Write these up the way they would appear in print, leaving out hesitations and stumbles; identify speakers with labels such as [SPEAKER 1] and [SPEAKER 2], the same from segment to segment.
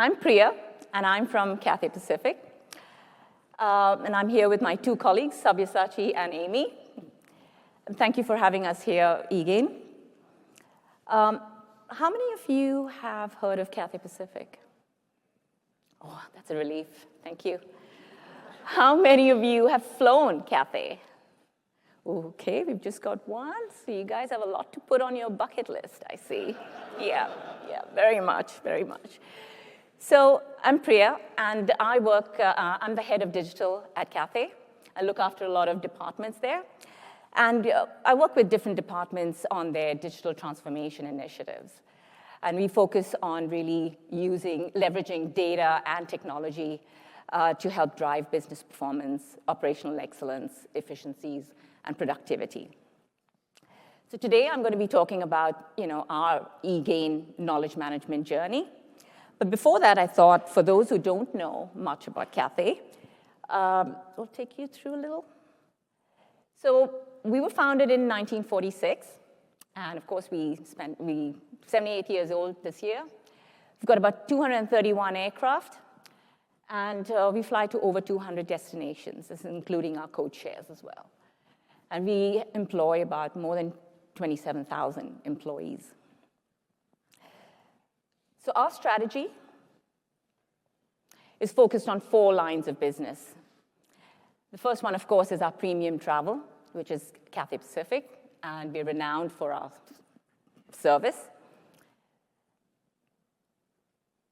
[SPEAKER 1] I'm Priya, and I'm from Cathay Pacific. And I'm here with my two colleagues, Sabyasachi and Amy. And thank you for having us here, eGain. How many of you have heard of Cathay Pacific? Oh, that's a relief. Thank you. How many of you have flown Cathay? Okay, we've just got one. So you guys have a lot to put on your bucket list, I see. Yeah, very much, very much. So I'm Priya, and I'm the head of digital at Cathay. I look after a lot of departments there. And I work with different departments on their digital transformation initiatives. And we focus on really leveraging data and technology to help drive business performance, operational excellence, efficiencies, and productivity. So today I'm going to be talking about our eGain knowledge management journey. But before that, I thought, for those who don't know much about Cathay, we'll take you through a little. So we were founded in 1946. And of course, we're 78 years old this year. We've got about 231 aircraft. And we fly to over 200 destinations, including our code shares as well. And we employ about more than 27,000 employees. So our strategy is focused on 4 lines of business. The first one, of course, is our premium travel, which is Cathay Pacific, and we're renowned for our service.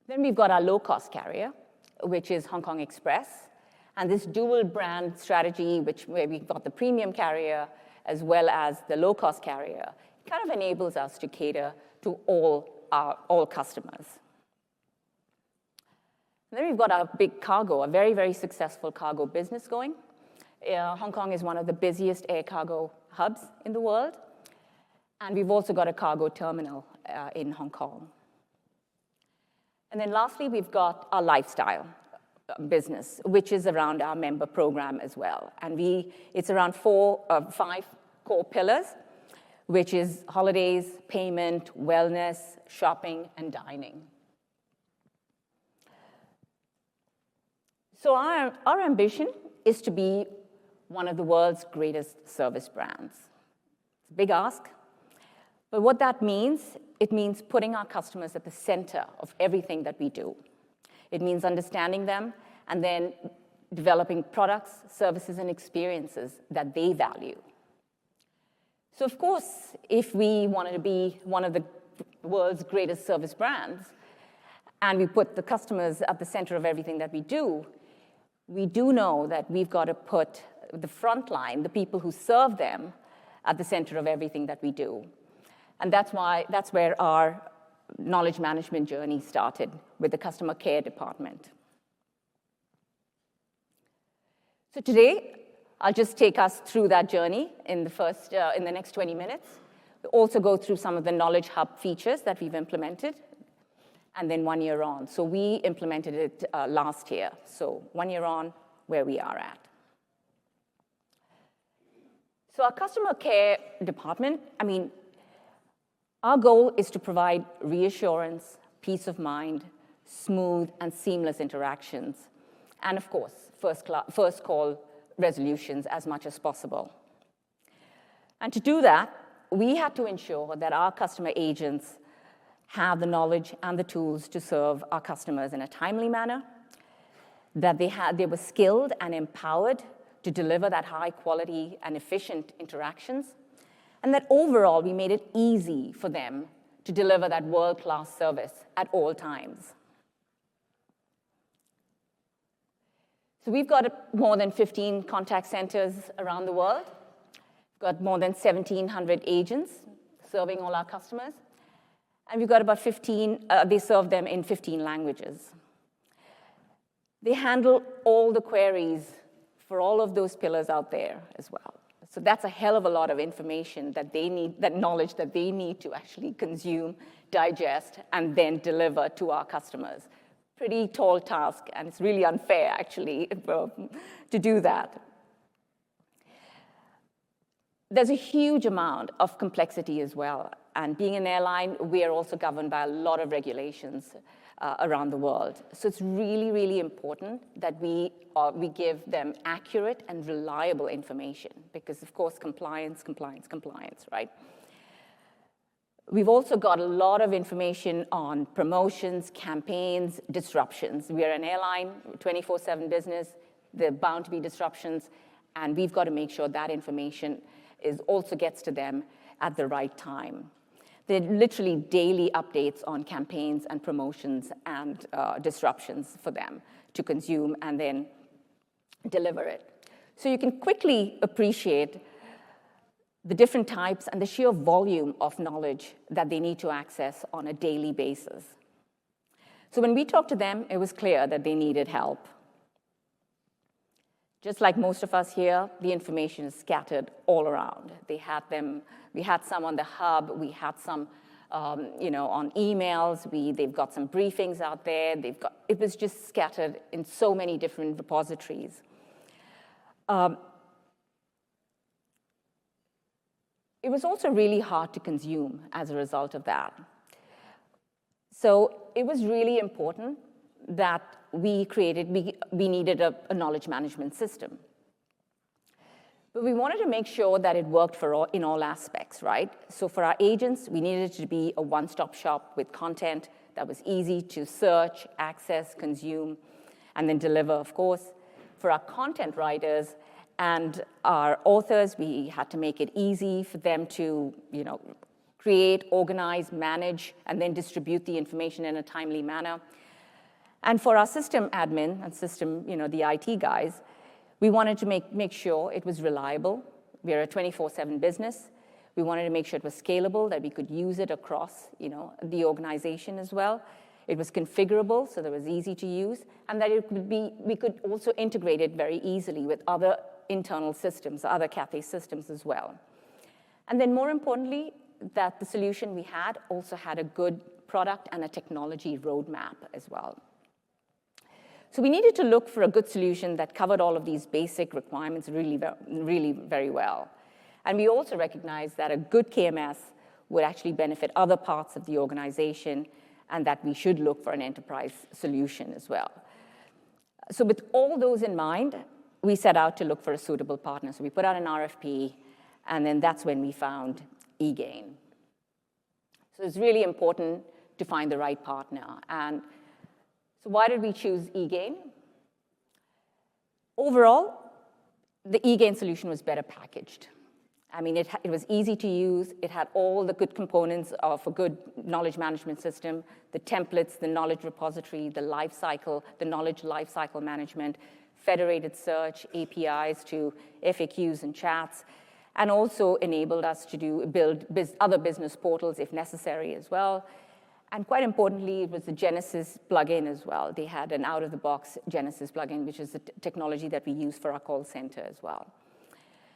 [SPEAKER 1] Then we've got our low-cost carrier, which is Hong Kong Express, and this dual brand strategy, where we've got the premium carrier as well as the low-cost carrier, kind of enables us to cater to all customers. And then we've got our big cargo, a very, very successful cargo business going. Hong Kong is one of the busiest air cargo hubs in the world. And we've also got a cargo terminal in Hong Kong. And then lastly, we've got our lifestyle business, which is around our member program as well. And it's around 5 core pillars, which is holidays, payment, wellness, shopping, and dining. So our ambition is to be one of the world's greatest service brands. It's a big ask, but what that means, it means putting our customers at the center of everything that we do. It means understanding them and then developing products, services, and experiences that they value. So of course, if we wanted to be one of the world's greatest service brands, and we put the customers at the center of everything that we do know that we've got to put the frontline, the people who serve them, at the center of everything that we do. And that's where our knowledge management journey started with the customer care department. So today, I'll just take us through that journey in the next 20 minutes. We'll also go through some of the Knowledge Hub features that we've implemented, and then 1 year on. So we implemented it last year. So 1 year on, where we are at. So our customer care department, our goal is to provide reassurance, peace of mind, smooth and seamless interactions, and of course, first call resolutions as much as possible. And to do that, we had to ensure that our customer agents have the knowledge and the tools to serve our customers in a timely manner, that they were skilled and empowered to deliver that high quality and efficient interactions, and that overall we made it easy for them to deliver that world-class service at all times. So we've got more than 15 contact centers around the world. We've got more than 1,700 agents serving all our customers. And we've got about 15, they serve them in 15 languages. They handle all the queries for all of those pillars out there as well. So that's a hell of a lot of information that they need, that knowledge that they need to actually consume, digest, and then deliver to our customers. Pretty tall task, and it's really unfair, actually, to do that. There's a huge amount of complexity as well. And being an airline, we are also governed by a lot of regulations around the world. So it's really, really important that we give them accurate and reliable information because, of course, compliance, right? We've also got a lot of information on promotions, campaigns, disruptions. We are an airline, 24/7 business. There are bound to be disruptions, and we've got to make sure that information also gets to them at the right time. There are literally daily updates on campaigns and promotions and disruptions for them to consume and then deliver it. So you can quickly appreciate the different types and the sheer volume of knowledge that they need to access on a daily basis. So when we talked to them, it was clear that they needed help. Just like most of us here, the information is scattered all around. We had some on the hub, we had some on emails, they've got some briefings out there, it was just scattered in so many different repositories. It was also really hard to consume as a result of that. So it was really important that we needed a knowledge management system. But we wanted to make sure that it worked in all aspects, right? So for our agents, we needed it to be a one-stop shop with content that was easy to search, access, consume, and then deliver, of course. For our content writers and our authors, we had to make it easy for them to, create, organize, manage, and then distribute the information in a timely manner. And for our system admin and system, the IT guys, we wanted to make sure it was reliable. We are a 24/7 business. We wanted to make sure it was scalable, that we could use it across, the organization as well. It was configurable, so that it was easy to use, and that we could also integrate it very easily with other internal systems, other Cathay systems as well. And then more importantly, that the solution we had also had a good product and a technology roadmap as well. So we needed to look for a good solution that covered all of these basic requirements really very well. And we also recognized that a good KMS would actually benefit other parts of the organization and that we should look for an enterprise solution as well. So with all those in mind, we set out to look for a suitable partner. So we put out an RFP, and then that's when we found eGain. So it's really important to find the right partner. And so why did we choose eGain? Overall, the eGain solution was better packaged. I mean, it was easy to use. It had all the good components of a good knowledge management system, the templates, the knowledge repository, the knowledge lifecycle management, federated search, APIs to FAQs and chats, and also enabled us to build other business portals if necessary as well. And quite importantly, it was the Genesis plugin as well. They had an out-of-the-box Genesis plugin, which is the technology that we use for our call center as well.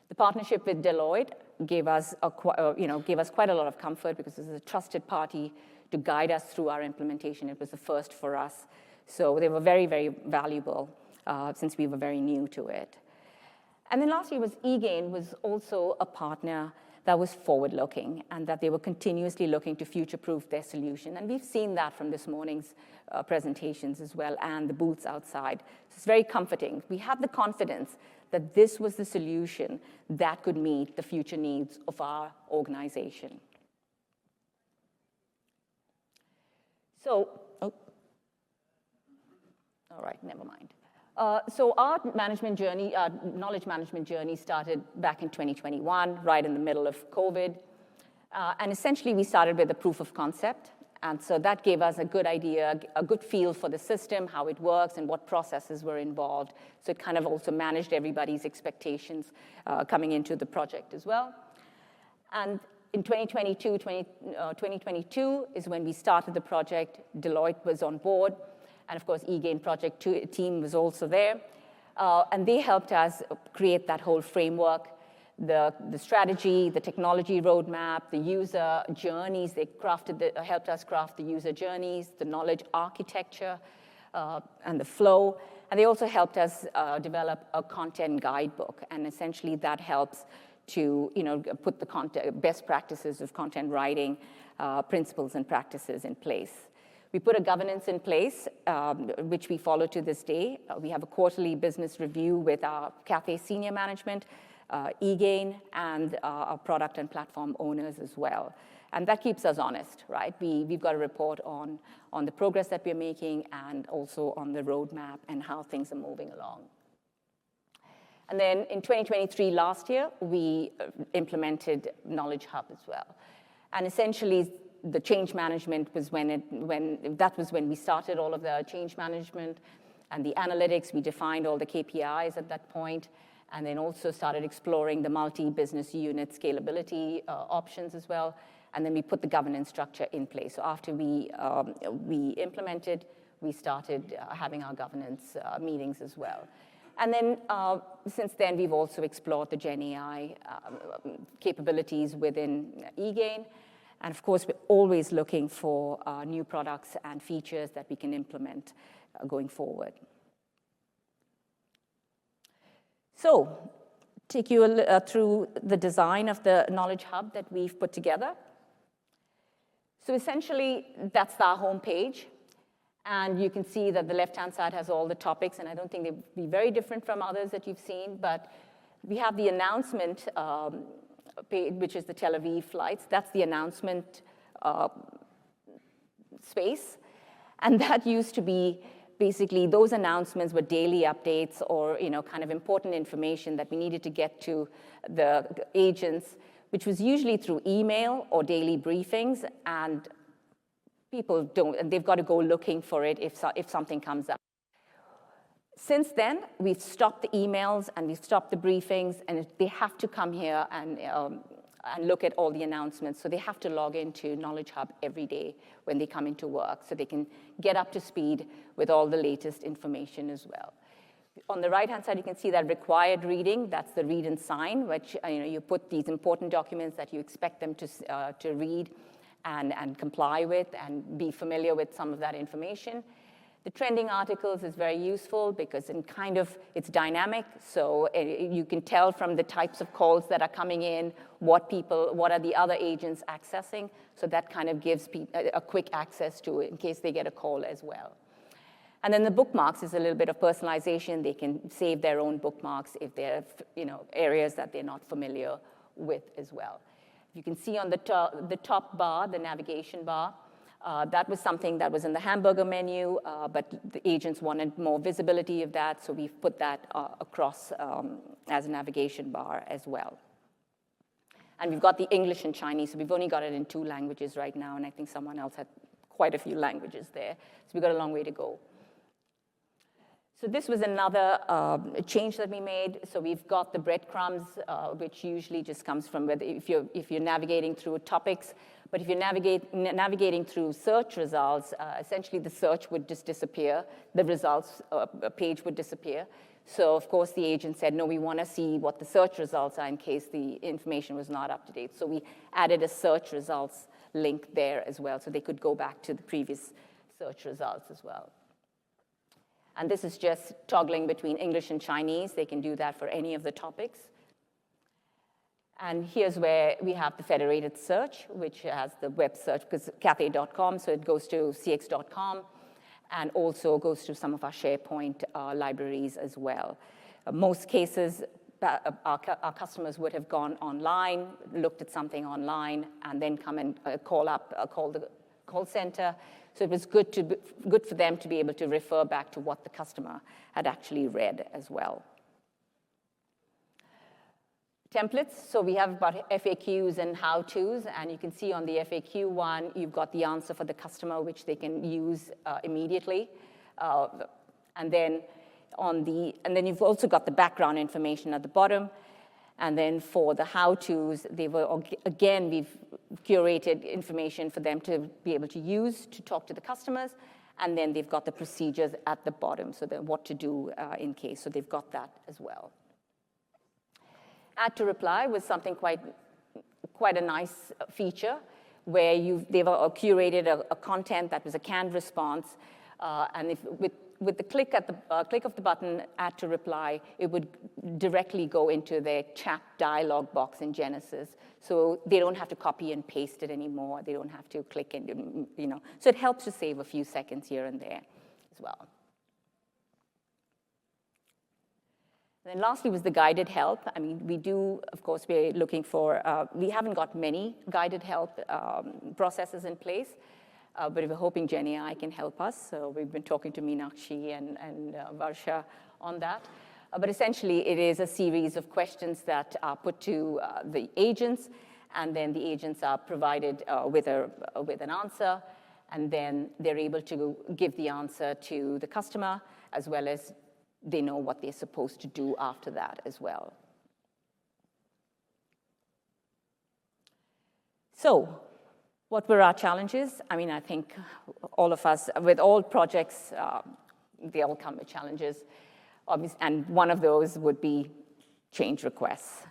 [SPEAKER 1] The partnership with Deloitte gave us quite a lot of comfort because this is a trusted party to guide us through our implementation. It was the first for us. So they were very, very valuable since we were very new to it. And then lastly, eGain was also a partner that was forward-looking and that they were continuously looking to future-proof their solution. And we've seen that from this morning's presentations as well and the booths outside. So it's very comforting. We have the confidence that this was the solution that could meet the future needs of our organization. So, all right, never mind. So our knowledge management journey started back in 2021, right in the middle of COVID. And essentially, we started with a proof of concept. And so that gave us a good idea, a good feel for the system, how it works, and what processes were involved. So it kind of also managed everybody's expectations coming into the project as well. And in 2022 is when we started the project. Deloitte was on board. And of course, eGain project team was also there. And they helped us create that whole framework, the strategy, the technology roadmap, the user journeys. They helped us craft the user journeys, the knowledge architecture, and the flow. And they also helped us develop a content guidebook. And essentially, that helps to put the best practices of content writing, principles and practices in place. We put a governance in place, which we follow to this day. We have a quarterly business review with our Cathay senior management, eGain, and our product and platform owners as well. And that keeps us honest, right? We've got a report on the progress that we're making and also on the roadmap and how things are moving along. And then in 2023, last year, we implemented Knowledge Hub as well. And essentially, the change management was when we started all of the change management and the analytics. We defined all the KPIs at that point, and then also started exploring the multi-business unit scalability options as well. And then we put the governance structure in place. So after we implemented, we started having our governance meetings as well. And then since then, we've also explored the Gen AI capabilities within eGain. And of course, we're always looking for new products and features that we can implement going forward. So take you through the design of the Knowledge Hub that we've put together. So essentially, that's our homepage. And you can see that the left-hand side has all the topics. And I don't think they'd be very different from others that you've seen. But we have the announcement page, which is the Tel Aviv flights. That's the announcement space. And that used to be basically those announcements were daily updates or kind of important information that we needed to get to the agents, which was usually through email or daily briefings. And people they've got to go looking for it if something comes up. Since then, we've stopped the emails and we've stopped the briefings, and they have to come here and look at all the announcements. So they have to log into Knowledge Hub every day when they come into work so they can get up to speed with all the latest information as well. On the right-hand side, you can see that required reading. That's the read and sign, which you put these important documents that you expect them to read and comply with and be familiar with some of that information. The trending articles is very useful because it's dynamic, so you can tell from the types of calls that are coming in, what are the other agents accessing, so that kind of gives people a quick access to it in case they get a call as well. And then the bookmarks is a little bit of personalization. They can save their own bookmarks if they're areas that they're not familiar with as well. You can see on the top bar, the navigation bar, that was something that was in the hamburger menu, but the agents wanted more visibility of that, so we've put that across as a navigation bar as well. And we've got the English and Chinese, so we've only got it in 2 languages right now, and I think someone else had quite a few languages there, so we've got a long way to go. So this was another change that we made. So we've got the breadcrumbs, which usually just comes from if you're navigating through topics. But if you're navigating through search results, essentially the search would just disappear. The results page would disappear. So of course the agent said, no, we want to see what the search results are in case the information was not up to date. So we added a search results link there as well, so they could go back to the previous search results as well. And this is just toggling between English and Chinese. They can do that for any of the topics. And here's where we have the federated search, which has the web search, because Cathay.com, so it goes to CX.com, and also goes to some of our SharePoint libraries as well. Most cases, our customers would have gone online, looked at something online, and then come and call the call center. So it was good for them to be able to refer back to what the customer had actually read as well. Templates, so we have about FAQs and how-tos, and you can see on the FAQ one, you've got the answer for the customer, which they can use immediately. And then you've also got the background information at the bottom. And then for the how-tos, we've curated information for them to be able to use to talk to the customers. And then they've got the procedures at the bottom, so what to do in case. So they've got that as well. Add to reply was something quite a nice feature where they've curated a content that was a canned response And if with the click of the button, add to reply, it would directly go into their chat dialog box in Genesis. So they don't have to copy and paste it anymore. They don't have to click and, So it helps to save a few seconds here and there as well. And then lastly was the guided help. I mean, we do, of course, we're looking for, we haven't got many guided help processes in place, but we're hoping GenAI can help us. So we've been talking to Meenakshi and Varsha on that. But essentially, it is a series of questions that are put to the agents, and then the agents are provided with an answer, and then they're able to give the answer to the customer, as well as they know what they're supposed to do after that as well. So what were our challenges? I mean, I think all of us, with all projects, they all come with challenges. And one of those would be change requests.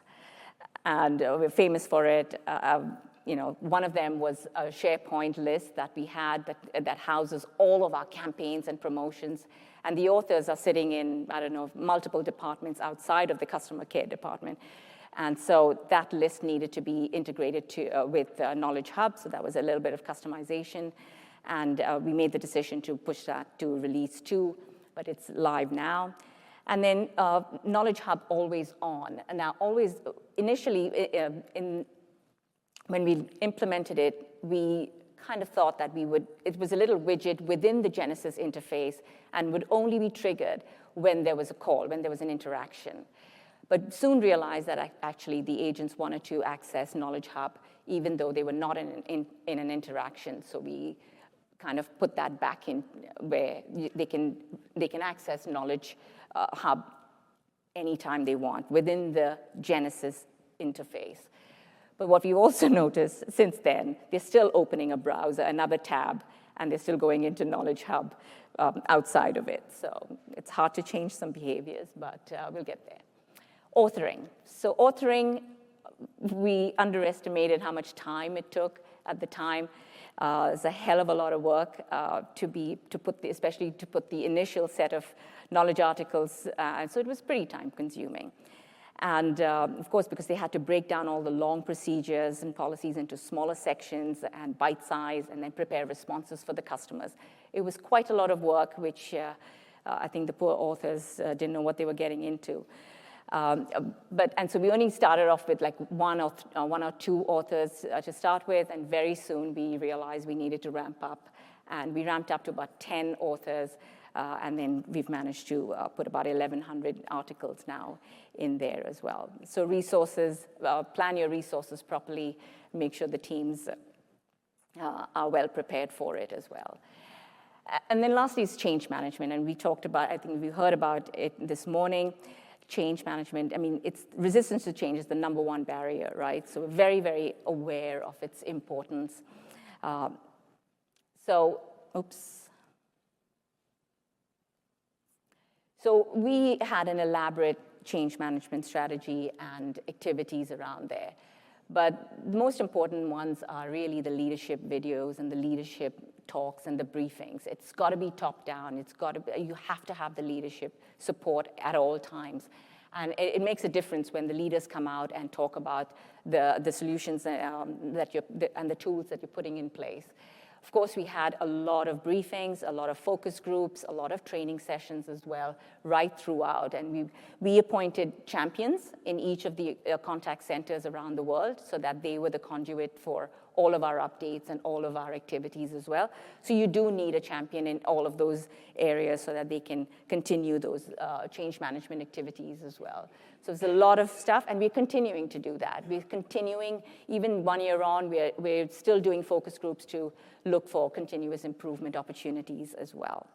[SPEAKER 1] And we're famous for it. One of them was a SharePoint list that we had that houses all of our campaigns and promotions. And the authors are sitting in, multiple departments outside of the customer care department. And so that list needed to be integrated with Knowledge Hub. So that was a little bit of customization. And we made the decision to push that to release 2, but it's live now. And then Knowledge Hub always on. And now always, initially, when we implemented it, we kind of thought that it was a little widget within the Genesis interface and would only be triggered when there was a call, when there was an interaction. But soon realized that actually the agents wanted to access Knowledge Hub even though they were not in an interaction. So we kind of put that back in where they can access Knowledge Hub anytime they want within the Genesis interface. But what we've also noticed since then, they're still opening a browser, another tab, and they're still going into Knowledge Hub outside of it. So it's hard to change some behaviors, but we'll get there. Authoring. So authoring, we underestimated how much time it took at the time. It's a hell of a lot of work especially to put the initial set of knowledge articles. So it was pretty time consuming. And of course, because they had to break down all the long procedures and policies into smaller sections and bite size and then prepare responses for the customers. It was quite a lot of work, which I think the poor authors didn't know what they were getting into. And so we only started off with like one or two authors to start with, and very soon we realized we needed to ramp up. And we ramped up to about 10 authors, and then we've managed to put about 1,100 articles now in there as well. So resources, plan your resources properly, make sure the teams are well prepared for it as well. And then lastly is change management, and we talked about, I think we heard about it this morning. Change management, I mean, resistance to change is the number one barrier, right? So we're very, very aware of its importance. So we had an elaborate change management strategy and activities around there. But the most important ones are really the leadership videos and the leadership talks and the briefings. It's got to be top down. You have to have the leadership support at all times. And it makes a difference when the leaders come out and talk about the solutions and the tools that you're putting in place. Of course, we had a lot of briefings, a lot of focus groups, a lot of training sessions as well, right throughout. And we appointed champions in each of the contact centers around the world so that they were the conduit for all of our updates and all of our activities as well. So you do need a champion in all of those areas so that they can continue those change management activities as well. So there's a lot of stuff, and we're continuing to do that. We're continuing, even 1 year on, we're still doing focus groups to look for continuous improvement opportunities as well.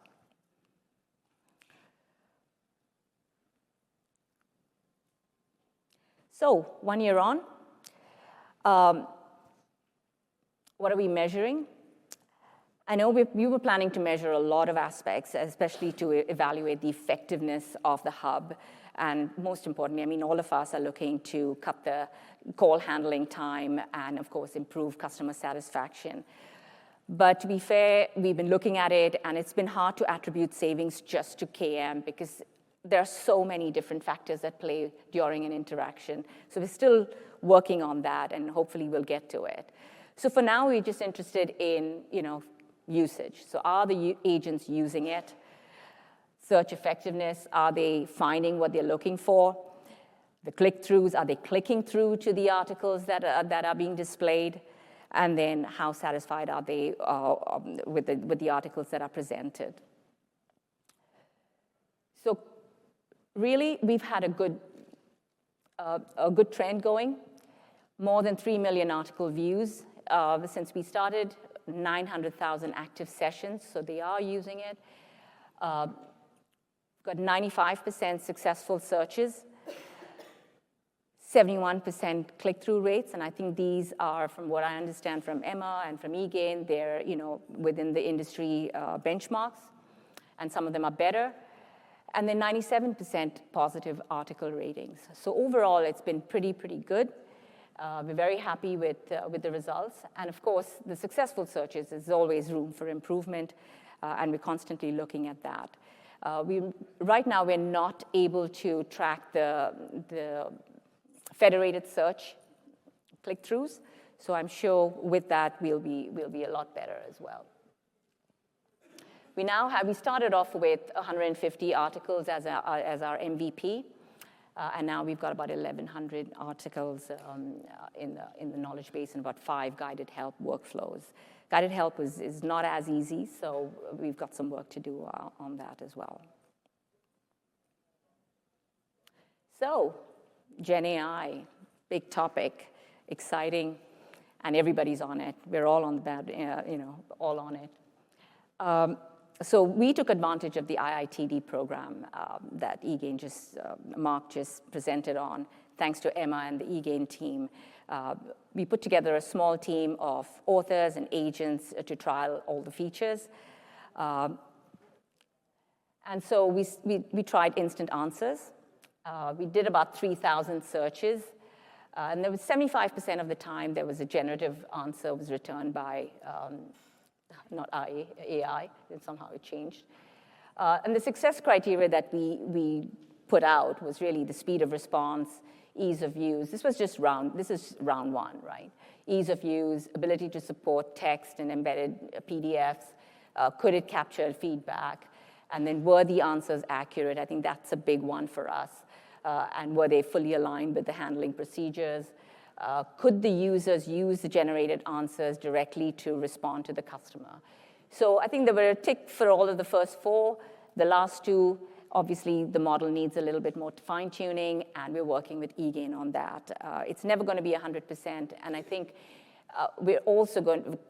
[SPEAKER 1] So 1 year on, what are we measuring? I know we were planning to measure a lot of aspects, especially to evaluate the effectiveness of the hub. And most importantly, I mean, all of us are looking to cut the call handling time and, of course, improve customer satisfaction. But to be fair, we've been looking at it, and it's been hard to attribute savings just to KM because there are so many different factors at play during an interaction. So we're still working on that, and hopefully we'll get to it. So for now, we're just interested in, usage. So are the agents using it? Search effectiveness, are they finding what they're looking for? The click-throughs, are they clicking through to the articles that are being displayed? And then how satisfied are they with the articles that are presented? So really, we've had a good trend going. More than 3 million article views since we started, 900,000 active sessions, so they are using it. Got 95% successful searches, 71% click-through rates, and I think these are, from what I understand from Emma and from eGain, they're within the industry benchmarks, and some of them are better. And then 97% positive article ratings. So overall, it's been pretty good. We're very happy with the results, and of course, the successful searches, there's always room for improvement, and we're constantly looking at that. Right now, we're not able to track the federated search click-throughs, so I'm sure with that we'll be a lot better as well. We started off with 150 articles as our MVP, and now we've got about 1,100 articles in the knowledge base and about 5 guided help workflows. Guided help is not as easy, so we've got some work to do on that as well. So, Gen AI, big topic, exciting, and everybody's on it. We're all on that, all on it. So we took advantage of the IITD program that eGain Mark just presented on, thanks to Emma and the eGain team. We put together a small team of authors and agents to trial all the features. And so we tried instant answers. We did about 3,000 searches. And there was 75% of the time there was a generative answer was returned by not AI, and somehow it changed. And the success criteria that we put out was really the speed of response, ease of use. This is round one, right? Ease of use, ability to support text and embedded PDFs, could it capture feedback, and then were the answers accurate? I think that's a big one for us. And were they fully aligned with the handling procedures? Could the users use the generated answers directly to respond to the customer? So I think there were a tick for all of the first 4. The last 2, obviously, the model needs a little bit more fine-tuning, and we're working with eGain on that. It's never going to be 100%, and I think we're also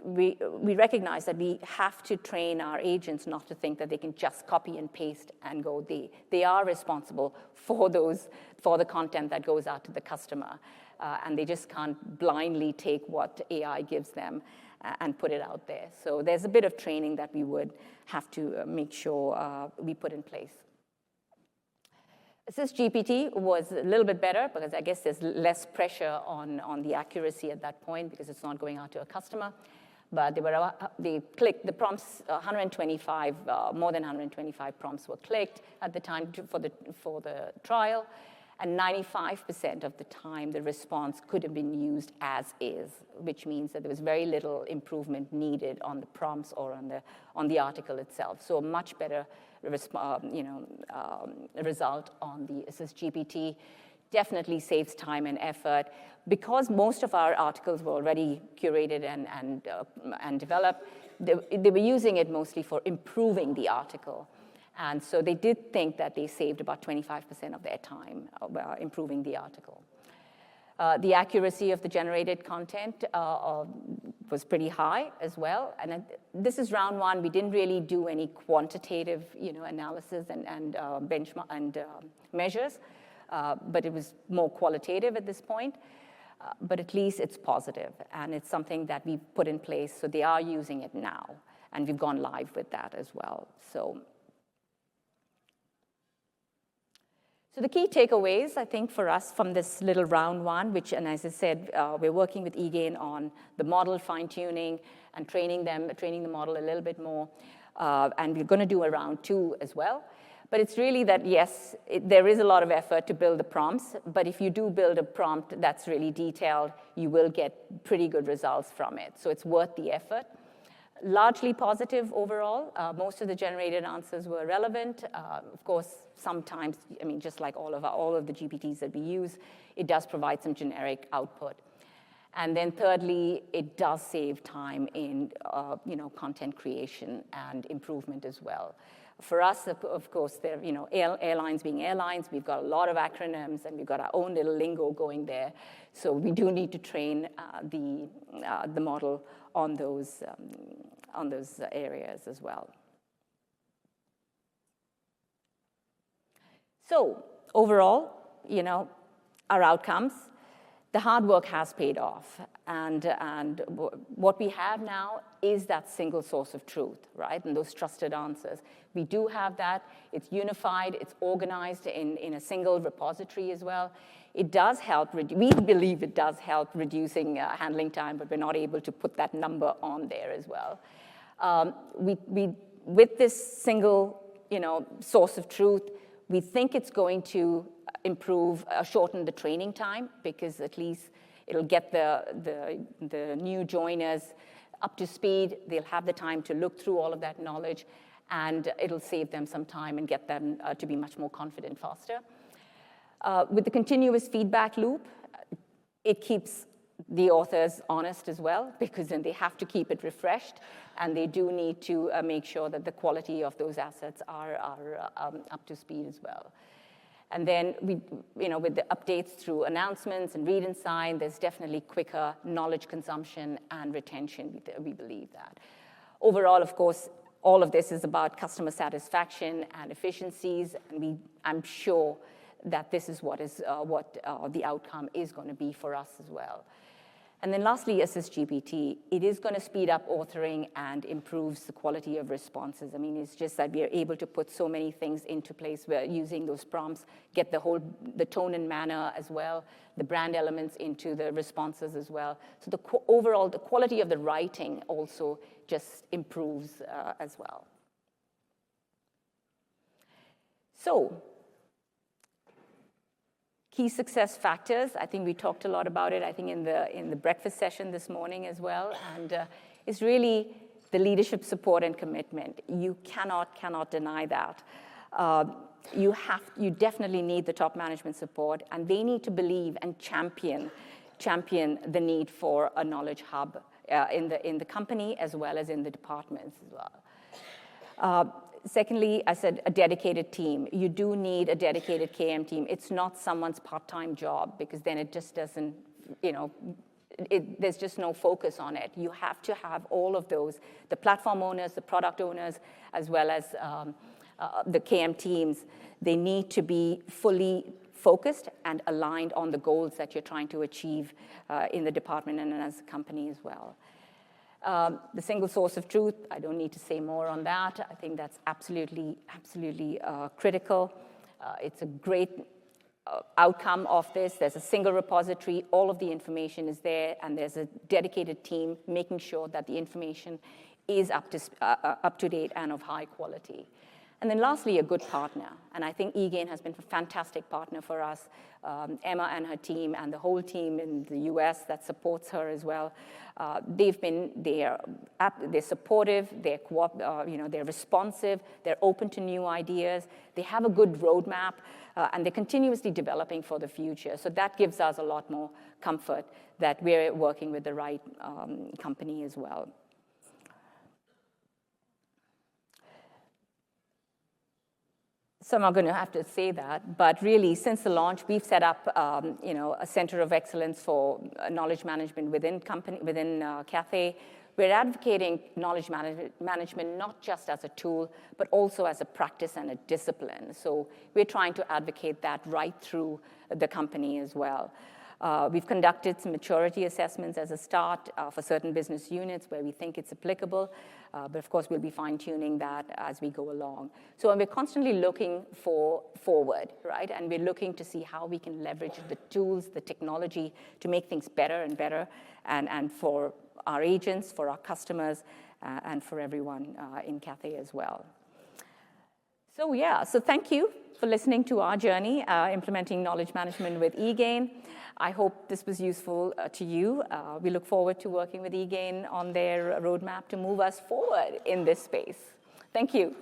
[SPEAKER 1] we recognize that we have to train our agents not to think that they can just copy and paste and go. They are responsible for the content that goes out to the customer. And they just can't blindly take what AI gives them and put it out there. So there's a bit of training that we would have to make sure we put in place. AssistGPT was a little bit better because I guess there's less pressure on the accuracy at that point because it's not going out to a customer. But the prompts, 125, more than 125 prompts were clicked at the time for the trial. And 95% of the time, the response could have been used as is, which means that there was very little improvement needed on the prompts or on the article itself. So a much better result on the AssistGPT. Definitely saves time and effort. Because most of our articles were already curated and developed, they were using it mostly for improving the article. And so they did think that they saved about 25% of their time improving the article. The accuracy of the generated content was pretty high as well. And this is round 1. We didn't really do any quantitative analysis and benchmark and measures, but it was more qualitative at this point. But at least it's positive, and it's something that we've put in place, so they are using it now. And we've gone live with that as well. So the key takeaways, I think, for us from this little round 1, and as I said, we're working with eGain on the model fine-tuning, and training the model a little bit more. And we're going to do a round 2 as well. But it's really that, yes, there is a lot of effort to build the prompts, but if you do build a prompt that's really detailed, you will get pretty good results from it. So it's worth the effort. Largely positive overall. Most of the generated answers were relevant. Of course, sometimes, I mean, just like all of the GPTs that we use, it does provide some generic output. And then thirdly, it does save time in content creation and improvement as well. For us, of course, airlines being airlines, we've got a lot of acronyms, and we've got our own little lingo going there. So we do need to train the model on those areas as well. So overall, our outcomes, the hard work has paid off. And what we have now is that single source of truth, right? And those trusted answers. We do have that. It's unified. It's organized in a single repository as well. It does help. We believe it does help reducing handling time, but we're not able to put that number on there as well. With this single, source of truth, we think it's going to improve, shorten the training time, because at least it'll get the new joiners up to speed. They'll have the time to look through all of that knowledge, and it'll save them some time and get them to be much more confident faster. With the continuous feedback loop, it keeps the authors honest as well, because then they have to keep it refreshed, and they do need to make sure that the quality of those assets are up to speed as well. And then with the updates through announcements and read and sign, there's definitely quicker knowledge consumption and retention. We believe that. Overall, of course, all of this is about customer satisfaction and efficiencies, and I'm sure that this is what the outcome is going to be for us as well. And then lastly, AssistGPT. It is going to speed up authoring and improves the quality of responses. I mean, it's just that we are able to put so many things into place. We're using those prompts, get the tone and manner as well, the brand elements into the responses as well. So overall, the quality of the writing also just improves as well. So, key success factors, I think we talked a lot about it, I think in the breakfast session this morning as well, and it's really the leadership support and commitment. You cannot deny that. You definitely need the top management support, and they need to believe and champion the need for a knowledge hub in the company as well as in the departments as well. Secondly, I said a dedicated team. You do need a dedicated KM team. It's not someone's part-time job, because then it just doesn't, there's just no focus on it. You have to have all of those, the platform owners, the product owners, as well as the KM teams. They need to be fully focused and aligned on the goals that you're trying to achieve in the department and as a company as well. The single source of truth, I don't need to say more on that. I think that's absolutely critical. It's a great outcome of this. There's a single repository, all of the information is there, and there's a dedicated team making sure that the information is up to date and of high quality. And then lastly, a good partner. And I think eGain has been a fantastic partner for us. Emma and her team and the whole team in the US that supports her as well. They're supportive, they're responsive, they're open to new ideas, they have a good roadmap, and they're continuously developing for the future. So that gives us a lot more comfort that we're working with the right company as well. Some are going to have to say that, but really, since the launch, we've set up, a center of excellence for knowledge management within Cathay. We're advocating knowledge management not just as a tool, but also as a practice and a discipline. So we're trying to advocate that right through the company as well. We've conducted some maturity assessments as a start for certain business units where we think it's applicable, but of course we'll be fine-tuning that as we go along. So we're constantly looking forward, right? And we're looking to see how we can leverage the tools, the technology to make things better and better, and for our agents, for our customers, and for everyone in Cathay as well. So thank you for listening to our journey, implementing knowledge management with eGain. I hope this was useful to you. We look forward to working with eGain on their roadmap to move us forward in this space. Thank you.